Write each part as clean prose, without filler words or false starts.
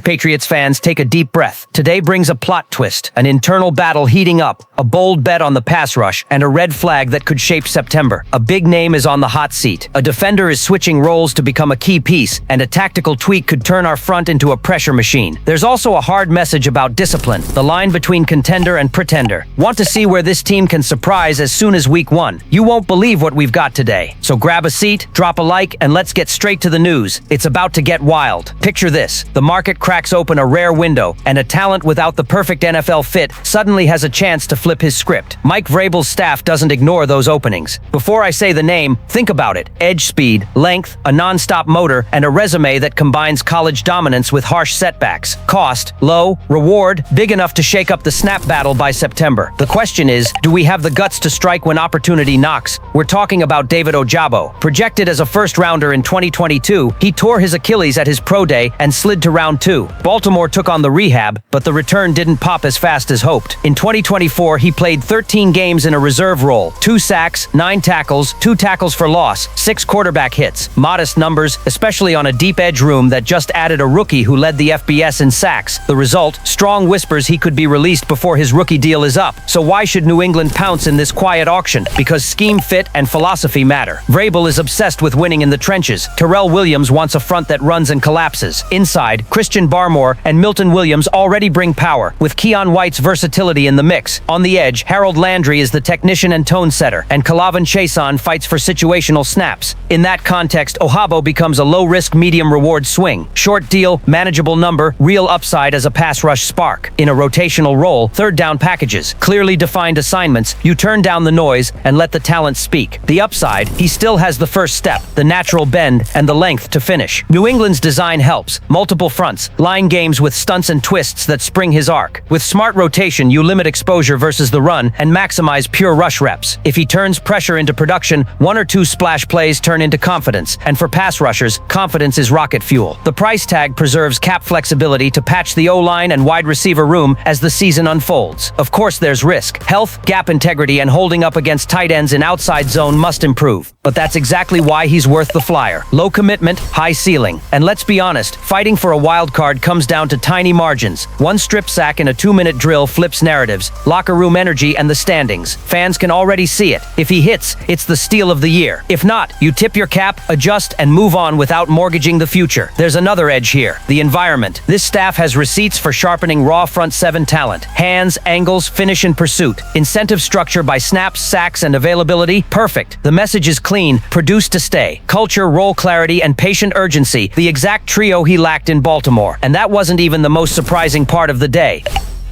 Patriots fans, take a deep breath. Today brings a plot twist, an internal battle heating up, a bold bet on the pass rush, and a red flag that could shape September. A big name is on the hot seat. A defender is switching roles to become a key piece, and a tactical tweak could turn our front into a pressure machine. There's also a hard message about discipline, the line between contender and pretender. Want to see where this team can surprise as soon as week 1? You won't believe what we've got today. So grab a seat, drop a like, and let's get straight to the news. It's about to get wild. Picture this. The market cracks open a rare window, and a talent without the perfect NFL fit suddenly has a chance to flip his script. Mike Vrabel's staff doesn't ignore those openings. Before I say the name, think about it. Edge speed, length, a non-stop motor, and a resume that combines college dominance with harsh setbacks. Cost, low. Reward, big enough to shake up the snap battle by September. The question is, do we have the guts to strike when opportunity knocks? We're talking about David Ojabo. Projected as a first-rounder in 2022, he tore his Achilles at his pro day and slid to round 2. Baltimore took on the rehab, but the return didn't pop as fast as hoped. In 2024, he played 13 games in a reserve role, 2 sacks, 9 tackles, 2 tackles for loss, 6 quarterback hits. Modest numbers, especially on a deep edge room that just added a rookie who led the FBS in sacks. The result, strong whispers he could be released before his rookie deal is up. So why should New England pounce in this quiet auction? Because scheme fit and philosophy matter. Vrabel is obsessed with winning in the trenches. Terrell Williams wants a front that runs and collapses. Inside, Christian Barmore and Milton Williams already bring power, with Kion White's versatility in the mix. On the edge, Harold Landry is the technician and tone setter, and Kalavin Chason fights for situational snaps. In that context, Ojabo becomes a low-risk, medium-reward swing. Short deal, manageable number, real upside as a pass rush spark. In a rotational role, third down packages, clearly defined assignments, you turn down the noise and let the talent speak. The upside, he still has the first step, the natural bend, and the length to finish. New England's design helps. Multiple fronts, line games with stunts and twists that spring his arc. With smart rotation, you limit exposure versus the run and maximize pure rush reps. If he turns pressure into production, 1 or 2 splash plays turn into confidence. And for pass rushers, confidence is rocket fuel. The price tag preserves cap flexibility to patch the O-line and wide receiver room as the season unfolds. Of course, there's risk. Health, gap integrity, and holding up against tight ends in outside zone must improve. But that's exactly why he's worth the flyer. Low commitment, high ceiling. And let's be honest, fighting for a wild card comes down to tiny margins. 1 strip sack in a 2-minute drill flips narratives, locker room energy, and the standings. Fans can already see it. If he hits, it's the steal of the year. If not, you tip your cap, adjust, and move on without mortgaging the future. There's another edge here, the environment. This staff has receipts for sharpening raw front 7 talent. Hands, angles, finish, and pursuit. Incentive structure by snaps, sacks, and availability, perfect. The message is clean, produced to stay. Culture, role clarity, and patient urgency, the exact trio he lacked in Baltimore. And that wasn't even the most surprising part of the day.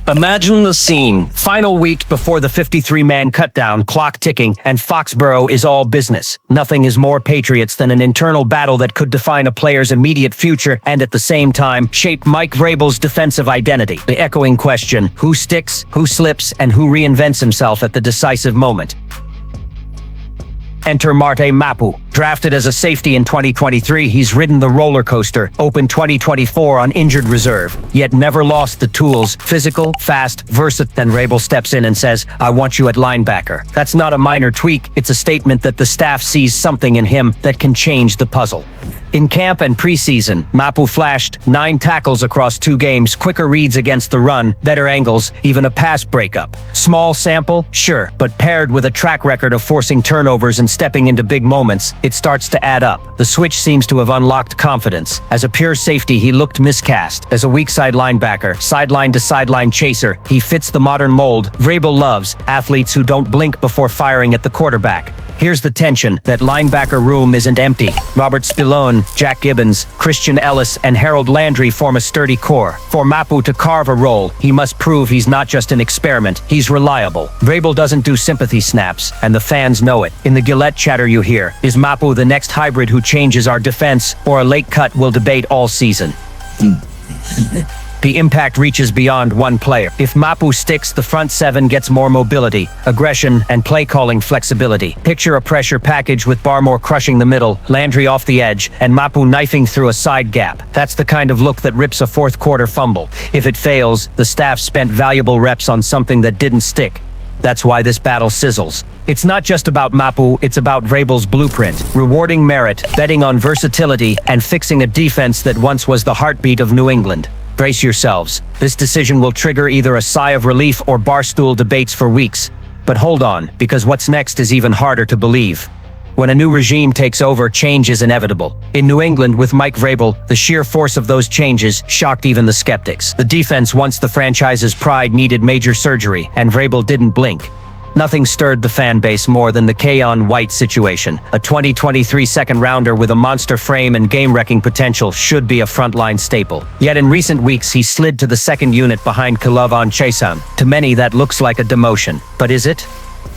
Imagine the scene. Final week before the 53-man cutdown, clock ticking, and Foxborough is all business. Nothing is more Patriots than an internal battle that could define a player's immediate future and at the same time shape Mike Vrabel's defensive identity. The echoing question, who sticks, who slips, and who reinvents himself at the decisive moment? Enter Marte Mapu. Drafted as a safety in 2023, he's ridden the roller coaster, opened 2024 on injured reserve, yet never lost the tools. Physical, fast, versatile. Then Vrabel steps in and says, I want you at linebacker. That's not a minor tweak, it's a statement that the staff sees something in him that can change the puzzle. In camp and preseason, Mapu flashed 9 tackles across 2 games, quicker reads against the run, better angles, even a pass breakup. Small sample, sure, but paired with a track record of forcing turnovers and stepping into big moments, it starts to add up. The switch seems to have unlocked confidence. As a pure safety, he looked miscast. As a weak side linebacker, sideline to sideline chaser, he fits the modern mold Vrabel loves, athletes who don't blink before firing at the quarterback. Here's the tension. That linebacker room isn't empty. Robert Spillone, Jack Gibbons, Christian Ellis, and Harold Landry form a sturdy core. For Mapu to carve a role, he must prove he's not just an experiment, he's reliable. Vrabel doesn't do sympathy snaps, and the fans know it. In the Gillette chatter you hear, is Mapu the next hybrid who changes our defense, or a late cut we'll debate all season? The impact reaches beyond one player. If Mapu sticks, the front 7 gets more mobility, aggression, and play-calling flexibility. Picture a pressure package with Barmore crushing the middle, Landry off the edge, and Mapu knifing through a side gap. That's the kind of look that rips a fourth-quarter fumble. If it fails, the staff spent valuable reps on something that didn't stick. That's why this battle sizzles. It's not just about Mapu, it's about Vrabel's blueprint, rewarding merit, betting on versatility, and fixing a defense that once was the heartbeat of New England. Brace yourselves. This decision will trigger either a sigh of relief or barstool debates for weeks. But hold on, because what's next is even harder to believe. When a new regime takes over, change is inevitable. In New England, with Mike Vrabel, the sheer force of those changes shocked even the skeptics. The defense, once the franchise's pride, needed major surgery, and Vrabel didn't blink. Nothing stirred the fan base more than the Kion White situation. A 2023 second-rounder with a monster frame and game-wrecking potential should be a frontline staple. Yet in recent weeks, he slid to the second unit behind Kion White. To many, that looks like a demotion. But is it?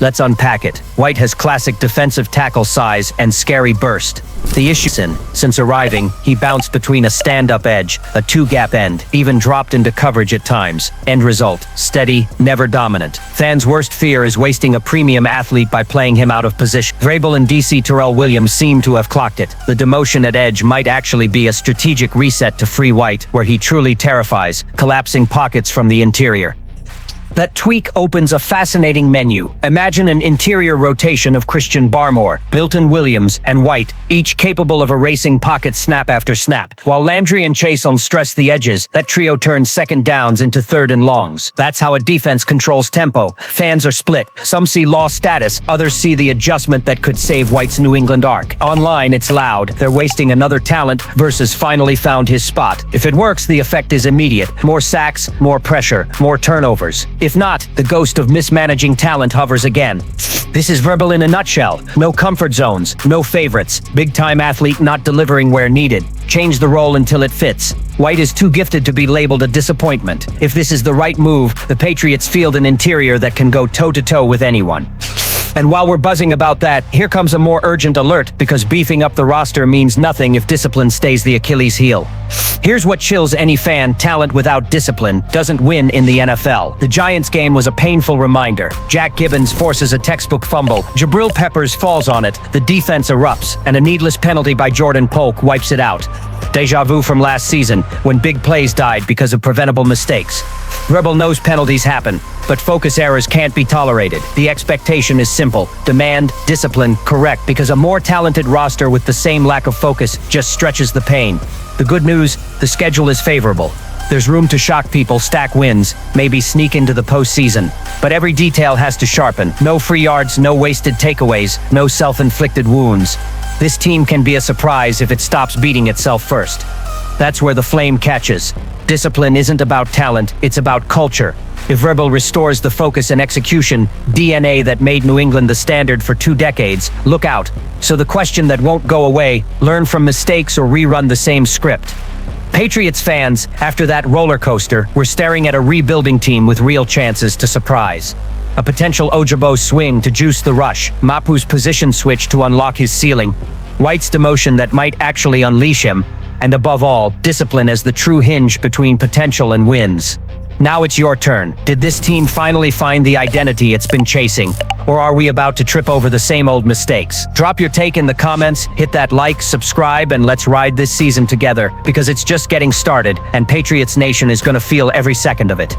Let's unpack it. White has classic defensive tackle size and scary burst. The issue since arriving, he bounced between a stand-up edge, a two-gap end, even dropped into coverage at times. End result, steady, never dominant. Fans' worst fear is wasting a premium athlete by playing him out of position. Vrabel and DC Terrell Williams seem to have clocked it. The demotion at edge might actually be a strategic reset to free White, where he truly terrifies, collapsing pockets from the interior. That tweak opens a fascinating menu. Imagine an interior rotation of Christian Barmore, Milton Williams, and White, each capable of erasing pockets snap after snap. While Landry and Chason stress the edges, that trio turns second downs into third and longs. That's how a defense controls tempo. Fans are split. Some see lost status, others see the adjustment that could save White's New England arc. Online, it's loud. They're wasting another talent versus finally found his spot. If it works, the effect is immediate. More sacks, more pressure, more turnovers. If not, the ghost of mismanaging talent hovers again. This is Vrabel in a nutshell. No comfort zones, no favorites. Big-time athlete not delivering where needed. Change the role until it fits. White is too gifted to be labeled a disappointment. If this is the right move, the Patriots field an interior that can go toe-to-toe with anyone. And while we're buzzing about that, here comes a more urgent alert, because beefing up the roster means nothing if discipline stays the Achilles heel. Here's what chills any fan: talent without discipline doesn't win in the NFL. The Giants game was a painful reminder. Jack Gibbons forces a textbook fumble. Jabril Peppers falls on it. The defense erupts, and a needless penalty by Jordan Polk wipes it out. Deja vu from last season, when big plays died because of preventable mistakes. Vrabel knows penalties happen, but focus errors can't be tolerated. The expectation is simple: demand, discipline, correct, because a more talented roster with the same lack of focus just stretches the pain. The good news, the schedule is favorable. There's room to shock people, stack wins, maybe sneak into the postseason. But every detail has to sharpen. No free yards, no wasted takeaways, no self-inflicted wounds. This team can be a surprise if it stops beating itself first. That's where the flame catches. Discipline isn't about talent, it's about culture. If Vrabel restores the focus and execution, DNA that made New England the standard for 2 decades, look out. So the question that won't go away: learn from mistakes or rerun the same script. Patriots fans, after that roller coaster, we're staring at a rebuilding team with real chances to surprise. A potential Ojabo swing to juice the rush, Mapu's position switch to unlock his ceiling, White's demotion that might actually unleash him, and above all, discipline as the true hinge between potential and wins. Now it's your turn. Did this team finally find the identity it's been chasing? Or are we about to trip over the same old mistakes? Drop your take in the comments, hit that like, subscribe, and let's ride this season together, because it's just getting started, and Patriots Nation is gonna feel every second of it.